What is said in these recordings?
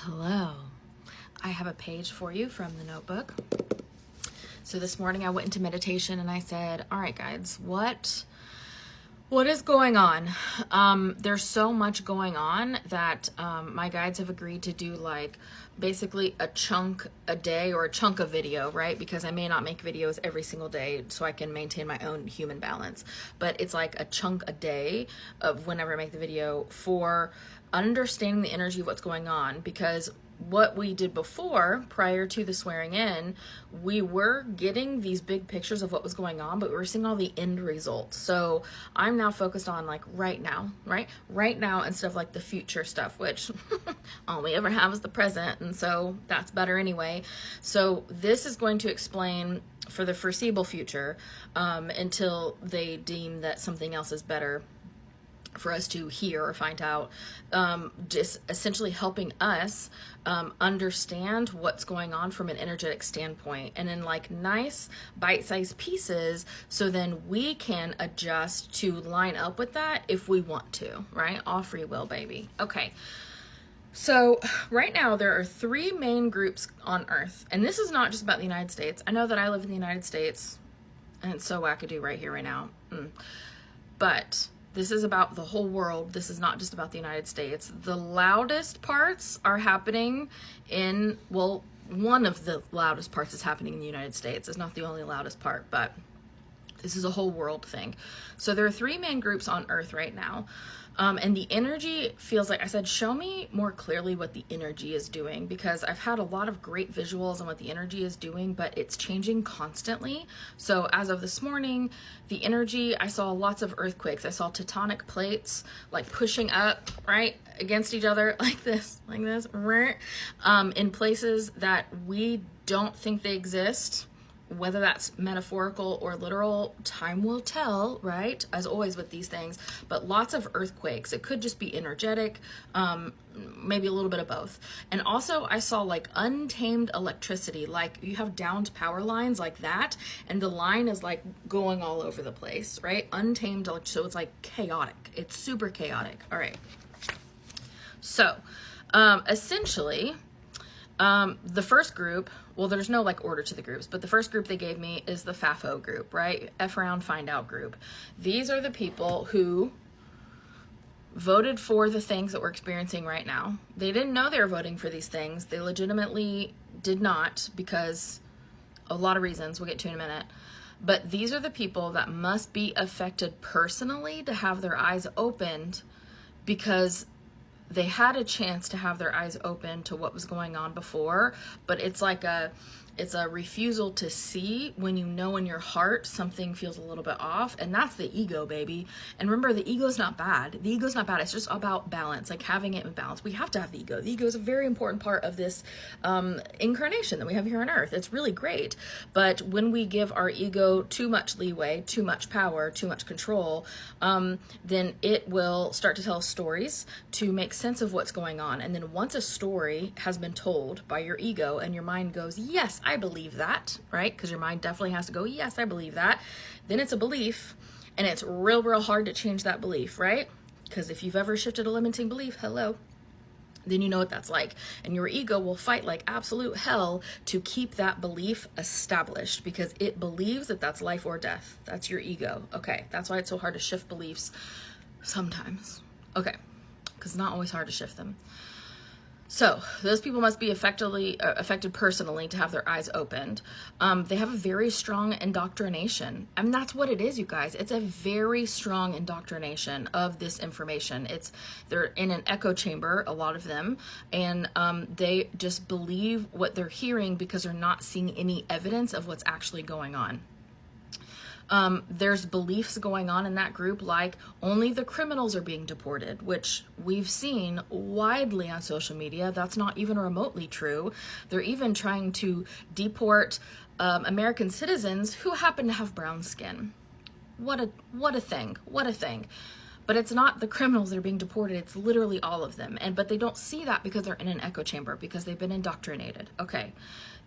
Hello. I have a page for you from the notebook. So this morning I went into meditation and I said, all right, guides, what is going on? There's so much going on that my guides have agreed to do like basically a chunk a day or a chunk of video, right? Because I may not make videos every single day so I can maintain my own human balance. But it's like a chunk a day of whenever I make the video for understanding the energy of what's going on, because what we did before, prior to the swearing in, we were getting these big pictures of what was going on, but we were seeing all the end results. So I'm now focused on like right now, right now, instead of like the future stuff, which all we ever have is the present. And so that's better anyway. So this is going to explain for the foreseeable future, until they deem that something else is better for us to hear or find out, just essentially helping us understand what's going on from an energetic standpoint and in like nice bite-sized pieces, so then we can adjust to line up with that if we want to, right? All free will, baby. Okay. So right now there are three main groups on Earth, and this is not just about the United States. I know that I live in the United States and it's so wackadoo right here, right now. But this is about the whole world. This is not just about the United States. The loudest parts are happening in, well, one of the loudest parts is happening in the United States. It's not the only loudest part, but this is a whole world thing. So there are three main groups on Earth right now. And the energy feels like, I said, show me more clearly what the energy is doing, because I've had a lot of great visuals on what the energy is doing, but it's changing constantly. So as of this morning, the energy, I saw lots of earthquakes. I saw tectonic plates like pushing up, right, against each other like this, in places that we don't think they exist. Whether that's metaphorical or literal, time will tell, right? As always with these things, but lots of earthquakes. It could just be energetic, maybe a little bit of both. And also I saw like untamed electricity, like you have downed power lines like that, and the line is like going all over the place, right? Untamed, so it's like chaotic. It's super chaotic. All right. So, essentially, the first group, well, there's no like order to the groups, but the first group they gave me is the FAFO group, right? F around, find out group. These are the people who voted for the things that we're experiencing right now. They didn't know they were voting for these things. They legitimately did not, because a lot of reasons we'll get to in a minute. But these are the people that must be affected personally to have their eyes opened, because they had a chance to have their eyes open to what was going on before, but it's a refusal to see when you know in your heart something feels a little bit off, and that's the ego, baby. And remember, the ego is not bad. The ego is not bad. It's just about balance, like having it in balance. We have to have the ego. The ego is a very important part of this incarnation that we have here on Earth. It's really great, but when we give our ego too much leeway, too much power, too much control, then it will start to tell stories to make sense of what's going on. And then once a story has been told by your ego and your mind goes, yes, I believe that, right? Because your mind definitely has to go, yes, I believe that. Then it's a belief, and it's real hard to change that belief, right? Because if you've ever shifted a limiting belief, hello, then you know what that's like. And your ego will fight like absolute hell to keep that belief established, because it believes that that's life or death. That's your ego. Okay, that's why it's so hard to shift beliefs sometimes. Okay, because it's not always hard to shift them. So those people must be affected personally to have their eyes opened. They have a very strong indoctrination. I mean, that's what it is, you guys. It's a very strong indoctrination of this information. They're in an echo chamber, a lot of them, and they just believe what they're hearing because they're not seeing any evidence of what's actually going on. There's beliefs going on in that group like only the criminals are being deported, which we've seen widely on social media. That's not even remotely true. They're even trying to deport American citizens who happen to have brown skin. What a thing. What a thing. But it's not the criminals that are being deported, it's literally all of them. But they don't see that because they're in an echo chamber, because they've been indoctrinated. Okay.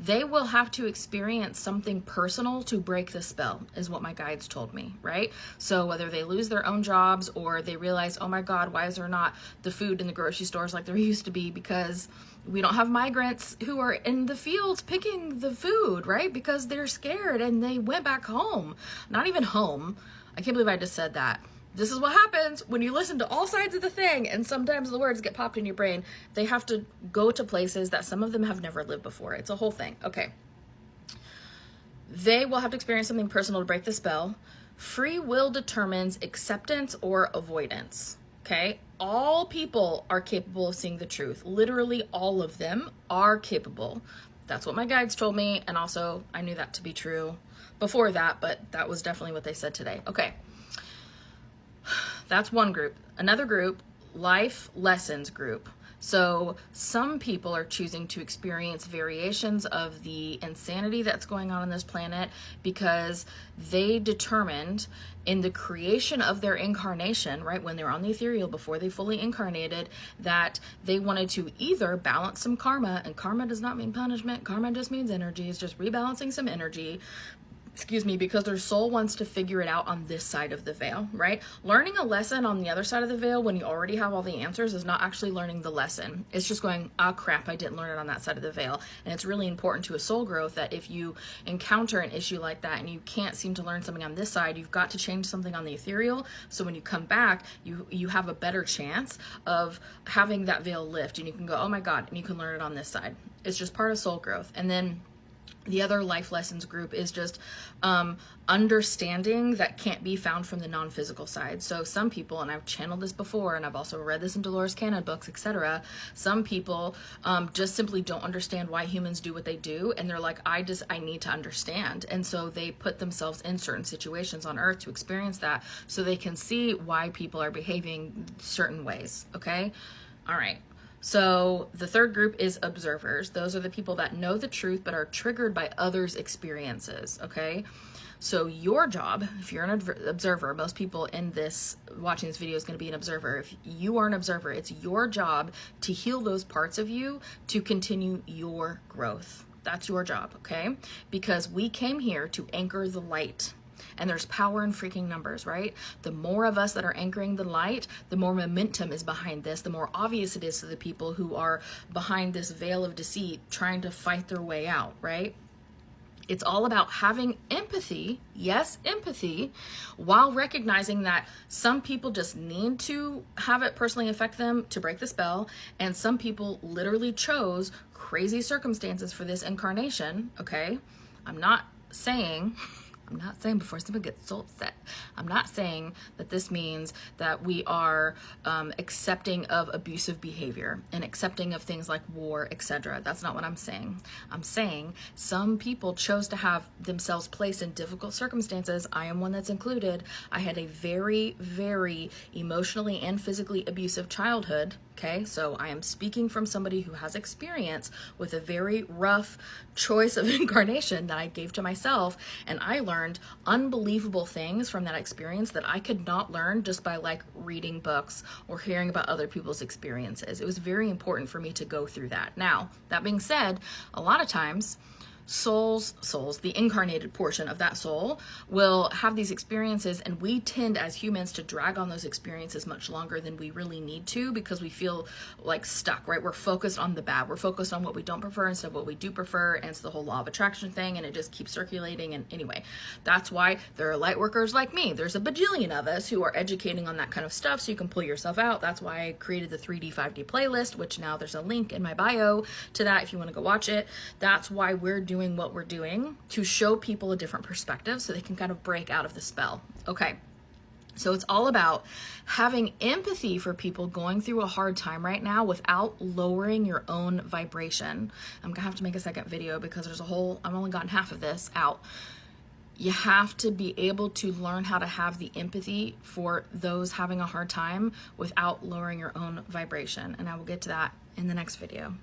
They will have to experience something personal to break the spell, is what my guides told me, right? So whether they lose their own jobs or they realize, oh my God, why is there not the food in the grocery stores like there used to be, because we don't have migrants who are in the fields picking the food, right? Because they're scared and they went back home. Not even home. I can't believe I just said that. This is what happens when you listen to all sides of the thing, and sometimes the words get popped in your brain. They have to go to places that some of them have never lived before. It's a whole thing. Okay. They will have to experience something personal to break the spell. Free will determines acceptance or avoidance. Okay. All people are capable of seeing the truth. Literally all of them are capable. That's what my guides told me. And also I knew that to be true before that, but that was definitely what they said today. Okay. That's one group. Another group, life lessons group. So some people are choosing to experience variations of the insanity that's going on this planet because they determined in the creation of their incarnation, right, when they were on the ethereal before they fully incarnated, that they wanted to either balance some karma, and karma does not mean punishment, karma just means energy, it's just rebalancing some energy, because their soul wants to figure it out on this side of the veil, right? Learning a lesson on the other side of the veil when you already have all the answers is not actually learning the lesson. It's just going, oh crap, I didn't learn it on that side of the veil. And it's really important to a soul growth that if you encounter an issue like that and you can't seem to learn something on this side, you've got to change something on the ethereal. So when you come back, you have a better chance of having that veil lift, and you can go, oh my God, and you can learn it on this side. It's just part of soul growth. And then the other life lessons group is just understanding that can't be found from the non-physical side. So some people, and I've channeled this before, and I've also read this in Dolores Cannon books, etc. Some people just simply don't understand why humans do what they do, and they're like, I need to understand. And so they put themselves in certain situations on Earth to experience that, so they can see why people are behaving certain ways. Okay, all right. So the third group is observers. Those are the people that know the truth but are triggered by others' experiences, okay? So your job, if you're an observer, most people in this, watching this video is going to be an observer. If you are an observer, it's your job to heal those parts of you to continue your growth. That's your job, okay? Because we came here to anchor the light. And there's power in freaking numbers, right? The more of us that are anchoring the light, the more momentum is behind this, the more obvious it is to the people who are behind this veil of deceit trying to fight their way out, right? It's all about having empathy, yes, empathy, while recognizing that some people just need to have it personally affect them to break the spell, and some people literally chose crazy circumstances for this incarnation, okay? I'm not saying before somebody gets so upset, I'm not saying that this means that we are accepting of abusive behavior and accepting of things like war, etc. That's not what I'm saying. I'm saying some people chose to have themselves placed in difficult circumstances. I am one that's included. I had a very, very emotionally and physically abusive childhood. Okay, so I am speaking from somebody who has experience with a very rough choice of incarnation that I gave to myself, and I learned unbelievable things from that experience that I could not learn just by like reading books or hearing about other people's experiences. It was very important for me to go through that. Now, that being said, a lot of times souls, the incarnated portion of that soul will have these experiences, and we tend as humans to drag on those experiences much longer than we really need to because we feel like stuck, right? We're focused on the bad. We're focused on what we don't prefer instead of what we do prefer, and it's the whole law of attraction thing, and it just keeps circulating. And anyway, that's why there are light workers like me. There's a bajillion of us who are educating on that kind of stuff so you can pull yourself out. That's why I created the 3D, 5D playlist, which now there's a link in my bio to that if you want to go watch it. That's why we're doing what we're doing, to show people a different perspective so they can kind of break out of the spell. Okay. So it's all about having empathy for people going through a hard time right now without lowering your own vibration. I'm gonna have to make a second video because I've only gotten half of this out. You have to be able to learn how to have the empathy for those having a hard time without lowering your own vibration. And I will get to that in the next video.